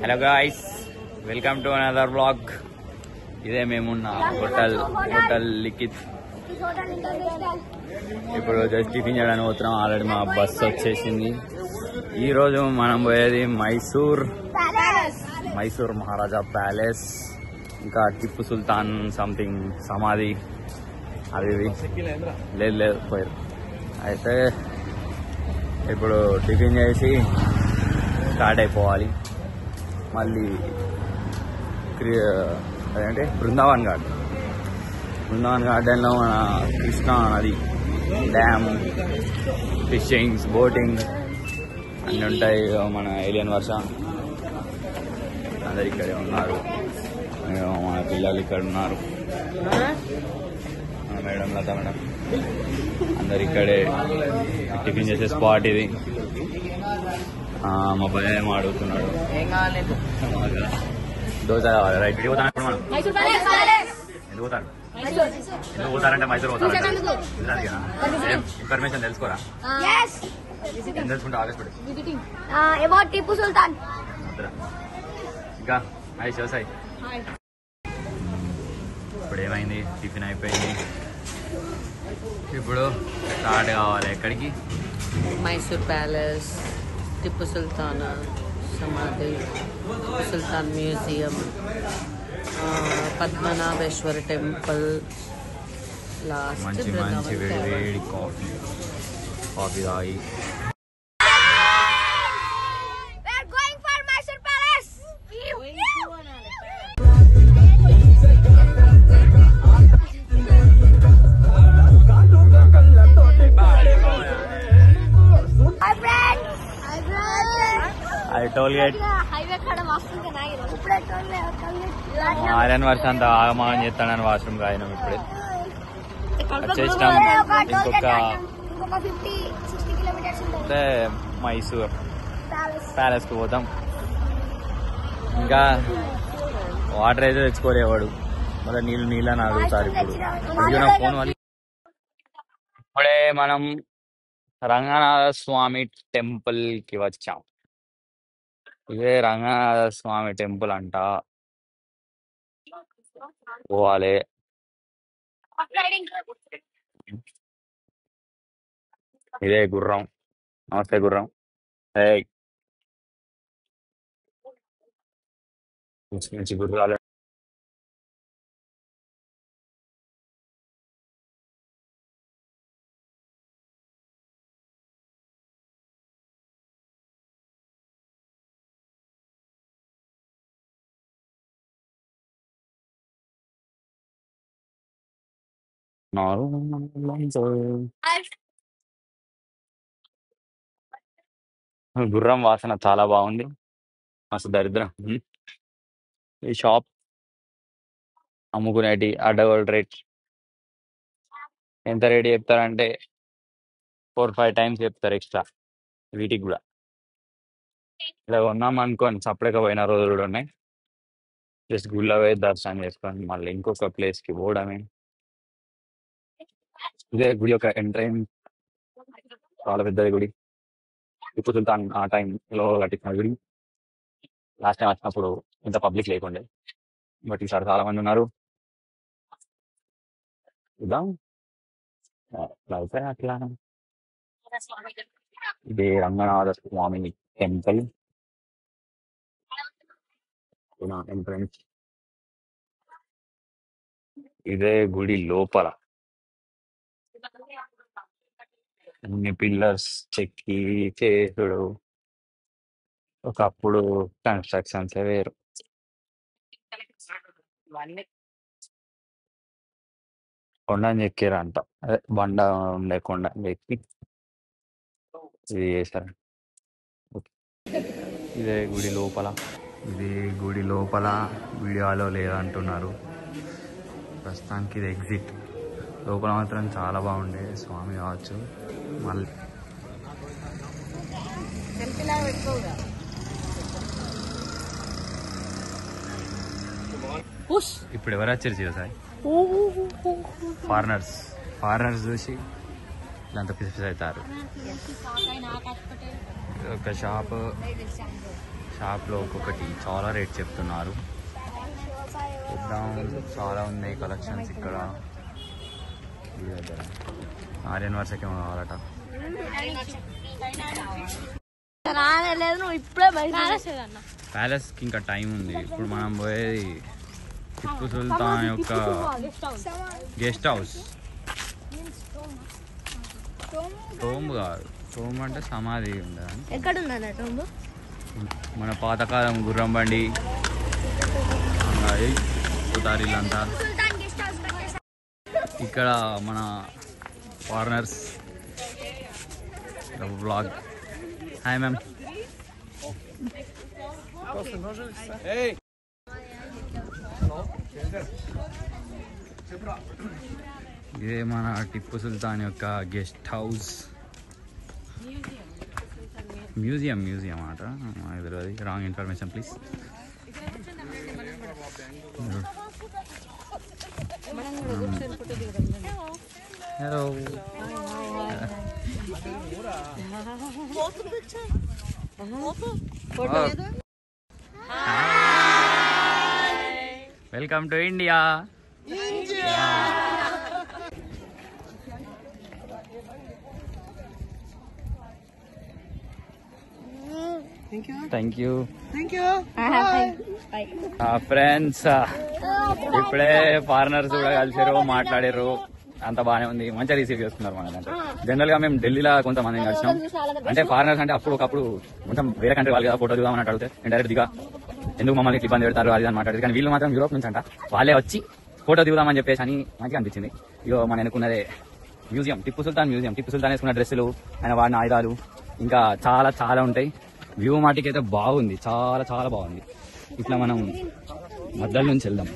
Hello guys, welcome to another blog. ఇదే మేమున్న hotel Likhith. ఇప్పుడు జస్ట్ టిఫిన్ చేయడానికి పోతున్నాం. ఆల్రెడీ మా బస్సు వచ్చేసింది. ఈరోజు మనం పోయేది మైసూర్ మహారాజా ప్యాలెస్, ఇంకా టిప్పు సుల్తాన్ సంథింగ్ సమాధి, అవి లేదు పోయారు. అయితే ఇప్పుడు టిఫిన్ చేసి స్టార్ట్ అయిపోవాలి. మళ్ళీ అదేంటే బృందావన్ గార్డెన్లో మన కృష్ణా నది డ్యామ్, ఫిషింగ్స్, బోటింగ్ అన్నీ ఉంటాయి. మన ఏలియన్ వర్ష అందరు ఇక్కడే ఉన్నారు. మన పిల్లలు ఇక్కడ ఉన్నారు. మేడం లత మేడం అందరు ఇక్కడే. టిఫిన్ చేసే స్పాట్ ఇది. మా భయ ఏమో అడుగుతున్నాడు, దోశ కావాలి. రైట్ పోతాను ఇప్పుడు మనం. ఎందుకు పోతారంటే మైసూర్ పోతారు. ఇన్ఫర్మేషన్ తెలుసుకోరా? ఏం తెలుసుకుంటా ఆగస్ట్ టిప్పు సుల్తాన్. ఇంకా హాయ్ శివసాయి. ఇప్పుడు ఏమైంది? టిఫిన్ అయిపోయింది. ఇప్పుడు స్టార్ట్ కావాలి. ఎక్కడికి? మైసూర్ ప్యాలెస్, టిప్పు సుల్తాన్ సమాధి, సుల్తాన్ మ్యూజియం, పద్మనాభేశ్వర టెంపుల్, లాస్ట్ మంచి వేడి కాఫీ తాగి ఆర్యన్ వర్ష అంతా ఆగమాగం చేస్తానని వాష్రూమ్ రాయినాం. ఇప్పుడే వచ్చేసినాం. ఇంకొక మైసూర్ ప్యాలెస్కి పోతాం. ఇంకా వాటర్ అయితే తెచ్చుకోలేవాడు, మళ్ళీ నీళ్ళని అడుగుతారు. ఇప్పుడు ఫోన్ వల్ల ఇప్పుడే మనం రంగనాథ స్వామి టెంపుల్ కి వచ్చాం. ఇదే రంగనాథ స్వామి టెంపుల్ అంట. పోవాలి. ఇదే గుర్రం. నమస్తే గుర్రం. మంచి గుర్రాలు. గుర్రం వాసన చాలా బాగుంది. మస్తు దరిద్రం. ఈ షాప్ అమ్ముకునేటి అడ్డగోల్డ్ రేట్. ఎంత రేట్ చెప్తారంటే 4-5 times చెప్తారు ఎక్స్ట్రా. వీటికి కూడా ఇలా కొన్నాం అనుకోని సపరేట్గా పోయిన రోజులు కూడా ఉన్నాయి. జస్ట్ గుళ్ళ పోయి దర్శనం చేసుకొని మళ్ళీ ఇంకొక ప్లేస్కి పోవడమే. ఇదే గుడి యొక్క ఎంట్రైన్. చాలా పెద్దది గుడి. టిప్పు సుల్తాన్ ఆ టైంలో కట్టించిన గుడి. లాస్ట్ టైం వచ్చినప్పుడు ఇంత పబ్లిక్ లేకుండే, బట్ ఈసారి చాలా మంది ఉన్నారు. చూద్దాం అట్లా. ఇది రంగనాథ స్వామి టెంపుల్ ఎంట్రన్స్. ఇదే గుడి లోపల అన్ని పిల్లర్స్ చెక్కి చేసుడు. ఒకప్పుడు కన్స్ట్రక్షన్స్ వేరు. కొండని చెక్కారంట. అదే బండ ఉండే కొండని చెక్కి ఇది చేశారు. ఇదే గుడి లోపల. ఇది గుడి లోపల వీడియోలో లేదంటున్నారు. ప్రస్తుతానికి ఇది ఎగ్జిట్. లోపల మాత్రం చాలా బాగుండే. స్వామి కావచ్చు. మళ్ళీ ఇప్పుడు ఎవరు వచ్చారు సార్? ఫారినర్స్ చూసి ఇలాంత పిసి అవుతారు. ఒక షాప్ షాప్లో ఒక్కొక్కటి చాలా రేట్ చెప్తున్నారు. చూద్దాం, చాలా ఉన్నాయి కలెక్షన్స్ ఇక్కడ. ఈ దగ్గర ఆర్యన్ వర్షకేమో కావాలట. ప్యాలెస్కి ఇంకా టైం ఉంది. ఇప్పుడు మనం పోయేది టిప్పు సుల్తాన్ యొక్క గెస్ట్ హౌస్. టోంబ్ కాదు, టోంబ్ అంటే సమాధి ఉండదు. ఎక్కడ ఉందన్న టోంబ్? మన పాతకాలం గుర్రం బండి ఉతారీలంతా ఇక్కడ. మన ఫారినర్స్ బ్లాగ్. Hi ma'am. ఇదే మన టిప్పు సుల్తాన్ యొక్క గెస్ట్ హౌస్. మ్యూజియం అన్నమాట. ఇది wrong information please. Hello, welcome to India. Thank you friends. ఇప్పుడే ఫారినర్స్ కూడా కలిసారు, మాట్లాడారు, అంత బాగానే ఉంది. మంచిగా రిసీవ్ చేస్తున్నారు మన దాంట్లో. జనరల్ గా మేము ఢిల్లీలో కొంతమంది కలిసినాం. అంటే ఫారినర్స్ అంటే అప్పుడు ఒకప్పుడు కొంచెం వేరే కంట్రీ వాళ్ళు కదా, ఫోటో దిగామని అడిగితే నేను డైరెక్ట్ దిగా, ఎందుకు మమ్మల్ని ఇబ్బంది పెడతారు అది అని మాట్లాడేది. కానీ వీళ్ళు మాత్రం యూరోప్ నుంచి అంట, వాళ్ళే వచ్చి ఫోటో దిగుదామని చెప్పేసి అని మంచిగా అనిపించింది. ఇగో మన ఎన్నుకున్నదే మ్యూజియం, టిప్పు సుల్తాన్ మ్యూజియం. టిప్పు సుల్తాన్ వేసుకున్న డ్రెస్సులు, ఆయన వాడిన ఆయుధాలు, ఇంకా చాలా చాలా ఉంటాయి. వ్యూ మాటికి అయితే బాగుంది, చాలా చాలా బాగుంది. ఇట్లా మనం మధ్యలో నుంచి వెళ్దాం.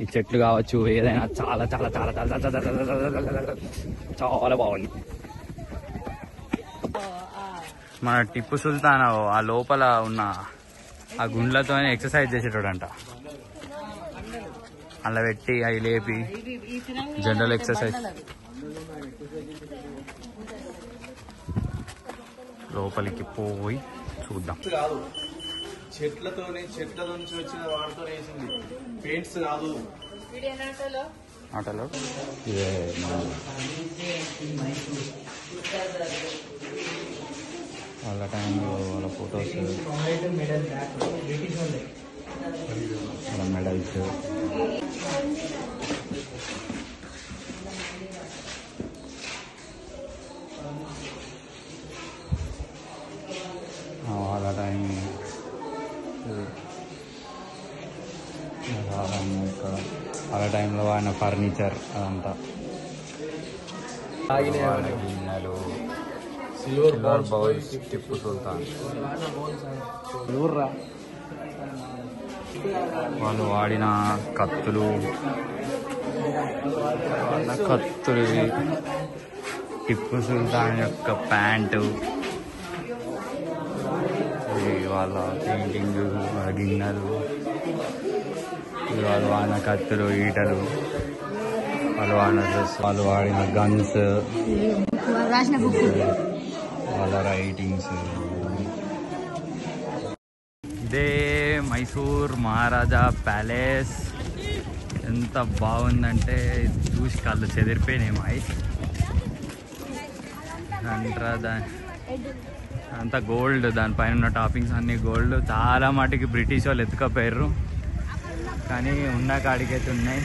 ఈ చెట్లు కావచ్చు, ఏదైనా చాలా చాలా చాలా చాలా చాలా బాగుంది. మన టిప్పు సుల్తాన్ ఆ లోపల ఉన్న ఆ గుండ్లతోనే ఎక్సర్సైజ్ చేసేటోడంట. అలా పెట్టి అవి లేపి జనరల్ ఎక్సర్సైజ్. లోపలికి పోయి చూద్దాం. చెట్ల నుంచి వచ్చిన వాటితో వేసింది, పెయింట్స్ కాదు. ఆటలో వాళ్ళ టైంలో వాళ్ళ ఫొటోస్, వాళ్ళ మెడల్స్. వాళ్ళ టైం ఇక్కడ, వాళ్ళ టైంలో ఆయన ఫర్నిచర్ అదంతా, గిన్నెలు, సిల్వర్ బౌల్స్. టిప్పు సుల్తాన్ వాళ్ళు వాడిన కత్తులు, టిప్పు సుల్తాన్ యొక్క ప్యాంటు, వాళ్ళ పెయింటింగ్, వాళ్ళ గిన్నెలు, వాళ్ళు వాడిన కత్తులు, ఈటలు, వాళ్ళు వాడిన డ్రెస్, వాళ్ళు వాడిన గన్స్, వాళ్ళ రైటింగ్స్. ఇదే మైసూర్ మహారాజా ప్యాలెస్. ఎంత బాగుందంటే చూసి కళ్ళు చెదిరిపోయినాయి మాయి. అంతా గోల్డ్, దానిపైన ఉన్న టాపింగ్స్ అన్ని గోల్డ్. చాలా మటుకి బ్రిటిష్ వాళ్ళు ఎత్తుకపోయారు, కానీ ఉన్న కాడికైతే ఉన్నాయి.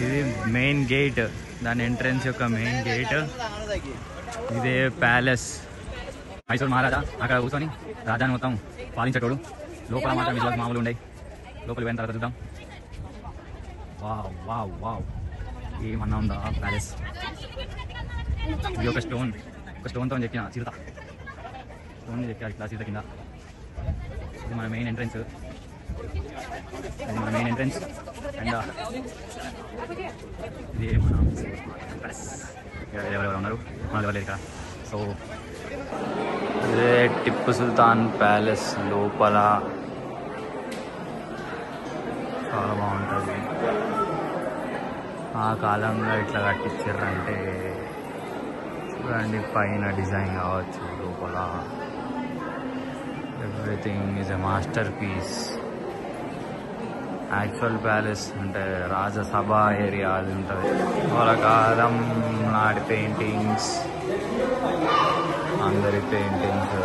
ఇది మెయిన్ గేట్, దాని ఎంట్రన్స్ యొక్క మెయిన్ గేట్. ఇదే ప్యాలెస్. మైసూర్ మహారాజా అక్కడ కూర్చొని రాజాని మొత్తం పాలించేటోడు. లోపల మాత్రం విజువల్స్ మామూలు ఉన్నాయి. లోపలికి పోయిన తర్వాత చూద్దాం. వావ్ వావ్ వావ్, ఏమన్నా ఉందా ప్యాలెస్. ఇది ఒక స్టోన్తో చెక్కిన చిరుత. స్టోన్ చెక్కారు ఇట్లా చిరుత కింద. ఇది మన మెయిన్ ఎంట్రన్స్. అండ్ ఇది మన ప్యాలెస్. ఎవరెవరు ఉన్నారు మన ఎవరు ఇక్కడ. సో ఇదే టిప్పు సుల్తాన్ ప్యాలెస్. లోపల చాలా బాగుంటుంది. ఆ కాలంలో ఇట్లా కట్టించారంటే చూడండి, పైన డిజైన్ కావచ్చు, లోపల everything is a masterpiece. Actual palace అంటే రాజసభ ఏరియా అది ఉంటుంది. వాళ్ళ కాలం నాటి పెయింటింగ్స్, అందరి పెయింటింగ్స్,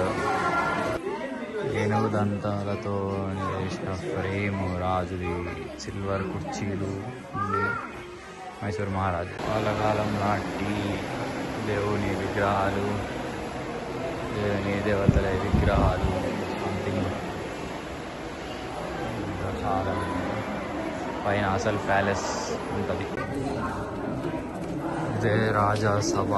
ఏనుగు దంతాలతో చేసిన ఫ్రేమ్, రాజుది సిల్వర్ కుర్చీలు ఉండి మైసూర్ మహారాజు వాళ్ళ కాలం నాటి దేవుని విగ్రహాలు, దేవుని దేవతల విగ్రహాలు, సంథింగ్ ఇంకా చాలా పైన అసలు ప్యాలెస్ ఉంటుంది. ఇదే రాజసభ.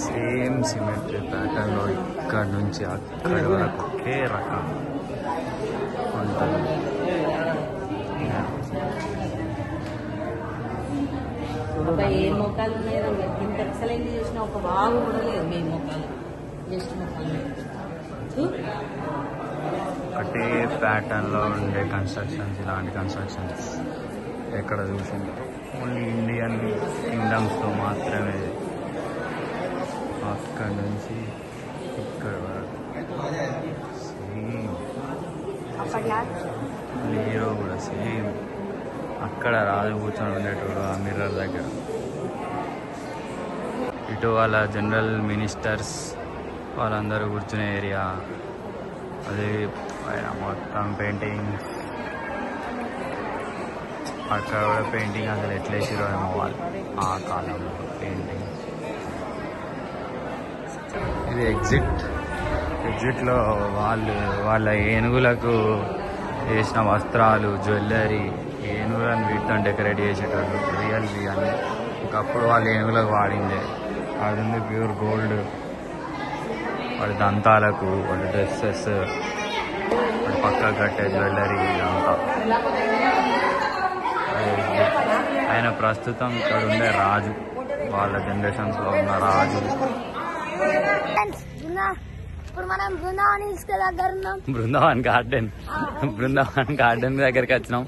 సేమ్ సిమెట్రీ ప్యాటర్న్లో ఇక్కడ నుంచి అక్కడి వరకు ఒకే రకం ఉంటుంది. ఏ మోకాలు లేదు, ఇంత ఎక్సలెంట్ చేసిన ఒక బాగు కూడా లేదు. మీ మోకాలు జస్ట్ మోకాలు ఒకటే ప్యాటర్న్లో ఉండే కన్స్ట్రక్షన్స్, ఇలాంటి కన్స్ట్రక్షన్స్ ఎక్కడ చూసింది ఓన్లీ ఇండియన్ కింగ్డమ్స్లో మాత్రమే. అక్కడి నుంచి ఇక్కడ వరకు సేమ్. హీరో కూడా సేమ్. అక్కడ రాజు కూర్చొని ఉండేటోడు ఆ మిర్రర్ దగ్గర. ఇటు వాళ్ళ జనరల్ మినిస్టర్స్ వాళ్ళందరూ కూర్చునే ఏరియా. అది పైన మొత్తం పెయింటింగ్స్. అక్కడ కూడా పెయింటింగ్ అసలు ఎట్లేసిరో ఏమో వాళ్ళు ఆ కాలంలో పెయింటింగ్. ఇది ఎగ్జిట్లో వాళ్ళ ఏనుగులకు వేసిన వస్త్రాలు, జ్యువెలరీ, ఏనుగులను వీటితో డెకరేట్ చేసేటప్పుడు రియల్వి అని ఒకప్పుడు వాళ్ళు ఏనుగులకు వాడిందే. అది ఉంది ప్యూర్ గోల్డ్. వాడి దంతాలకు, వాడి డ్రెస్సెస్, వాడి పక్క కట్టే జ్యువెలరీ ఇదంతా. ఆయన ప్రస్తుతం ఇక్కడ ఉండే రాజు, వాళ్ళ జనరేషన్స్లో ఉన్న రాజు. ఇప్పుడు మనం బృందావన్ హిల్స్ దగ్గర ఉన్నాం. బృందావన్ గార్డెన్ దగ్గరికి వచ్చినాం.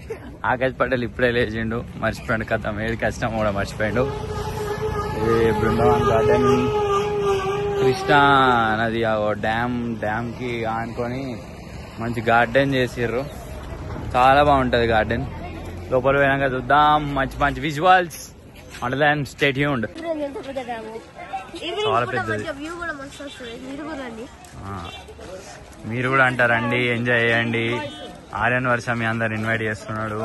ఆకాశ్ పటేల్ ఇప్పుడే లేచిండు, మర్చిపోయాడు. కథ ఏడికి వచ్చినాం కూడా మర్చిపోయాడు. ఇది బృందావన్ గార్డెన్. కృష్ణా నది డ్యామ్కి ఆనుకొని మంచి గార్డెన్ చేసిర్రు. చాలా బాగుంటుంది గార్డెన్. లోపల పోయినాక చూద్దాం మంచి మంచి విజువల్స్. Underline stay tuned. చాలా పెద్దది. మీరు కూడా అంటారండి, ఎంజాయ్ చేయండి. ఆర్యన్ వర్ష మీ అందరు ఇన్వైట్ చేస్తున్నాడు.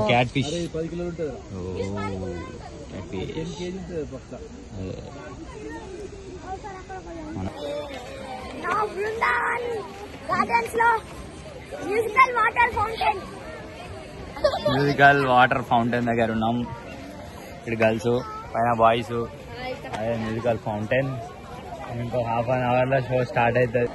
Cat fish. Musical water fountain దగ్గర ఉన్నాం. ఇక్కడ గర్ల్స్, పైన బాయ్స్. అదే మ్యూజికల్ ఫౌంటైన్. ఇంకో హాఫ్ అన్ అవర్లో షో స్టార్ట్ అవుతుంది.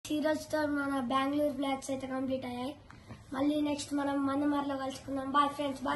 ఈరోజుతో మన బెంగళూరు బ్లాక్స్ అయితే కంప్లీట్ అయ్యాయి. మళ్ళీ నెక్స్ట్ మనం మందమర్లో కలుసుకుందాం. Bye friends, bye.